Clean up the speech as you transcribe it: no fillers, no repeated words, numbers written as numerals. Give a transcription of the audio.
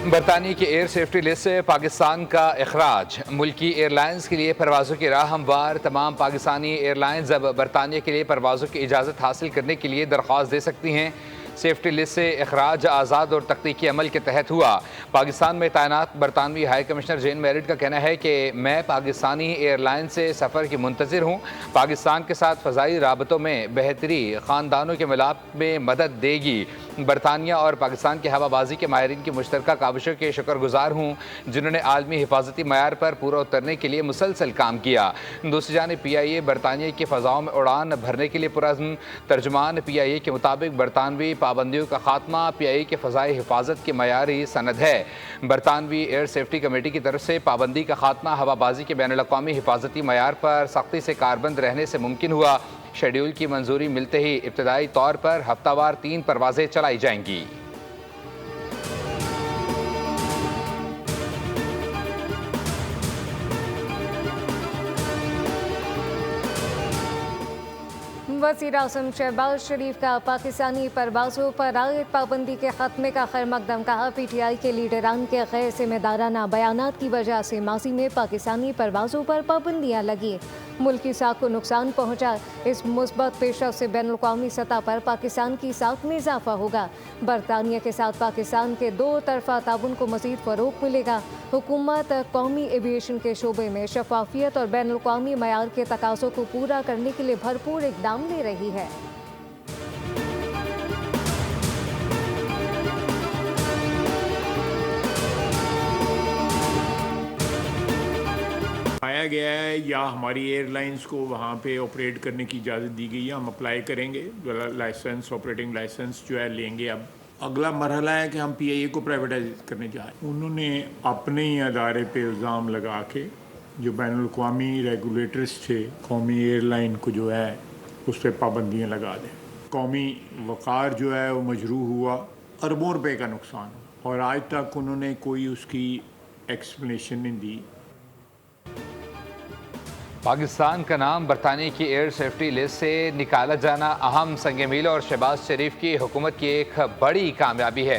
बरतानिया की air safety list से पाकिस्तान का अखराज। मुल्की एयरलाइंस के लिए परवाज़ों की राह हमवार। तमाम पाकिस्तानी एयरलाइंस अब बरतानिया के लिए परवाज़ों की इजाज़त हासिल करने के लिए दरख्वास्त दे सकती हैं। सेफ्टी लिस्ट से अखराज आज़ाद और तकनीकी अमल के तहत हुआ। पाकिस्तान में तैनात बरतानवी हाई कमिश्नर जेन मेरिट का कहना है कि मैं पाकिस्तानी एयरलाइन से सफ़र की मुंतज़िर हूँ। पाकिस्तान के साथ फ़ज़ाई राबतों में बेहतरी ख़ानदानों के मिलाप में मदद देगी। बरतानिया और पाकिस्तान की हवाबाजी के माहिरीन की मुश्तरका काविशों के शुक्रगुजार हूँ, जिन्होंने आलमी हिफाजती मयार पर पूरा उतरने के लिए मुसलसल काम किया। दूसरी जानिब PIA बरतानिया की फ़ज़ाओं में उड़ान भरने के लिए पुरज़्म। तर्जुमान PIA के मुताबिक बरतानवी पाबंदियों का खात्मा PIA के फ़ज़ाई हिफाजत की मयारी सनद है। बरतानवी एयर सेफ्टी कमेटी की तरफ से पाबंदी का खात्मा हवाबाजी के बैनुल-अक़वामी हिफाजती मयार पर सख्ती से कारबंद रहने से मुमकिन हुआ। शेड्यूल की मंजूरी मिलते ही इब्तदाई तौर पर हफ्तावार 3 परवाज़ें चलाई जाएंगी। वज़ीर आज़म शहबाज शरीफ का पाकिस्तानी परवाज़ों पर आयद पाबंदी के ख़त्मे का खैर मकदम कहा। PTI के लीडरान के गैर जिम्मेदाराना बयानात की वजह से माजी में पाकिस्तानी परवाज़ों पर पाबंदियाँ लगी, मुल्की साख को नुकसान पहुँचा। इस मुस्बत पेशरफ से बैनुल-अक़वामी सतह पर पाकिस्तान की साख में इजाफा होगा। बरतानिया के साथ पाकिस्तान के दो तरफ़ा ताउन को मज़ीद फ़रोग़ मिलेगा। हुकूमत कौमी एविएशन के शोबे में शफाफियत और बैनुल-अक़वामी मयार के तकाज़ों को पूरा करने के लिए भरपूर इक़दाम ले रही है। आया गया है या हमारी एयरलाइंस को वहाँ पे ऑपरेट करने की इजाज़त दी गई है। हम अप्लाई करेंगे, लाइसेंस, ऑपरेटिंग लाइसेंस जो है लेंगे। अब अगला मरहला है कि हम PIA को प्राइवेटाइज करने जा रहे हैं। उन्होंने अपने ही अदारे पे इल्ज़ाम लगा के जो बैनुल-अक़वामी रेगुलेटर्स थे, कौमी एयरलाइन को जो है उस पर पाबंदियाँ लगा दें। कौमी वक़ार जो है वो मजरूह हुआ, अरबों रुपए का नुकसान, और आज तक उन्होंने कोई उसकी एक्सप्लेनेशन नहीं दी। पाकिस्तान का नाम बरतानिया की एयर सेफ्टी लिस्ट से निकाला जाना अहम संग मील और शहबाज शरीफ की हुकूमत की एक बड़ी कामयाबी है।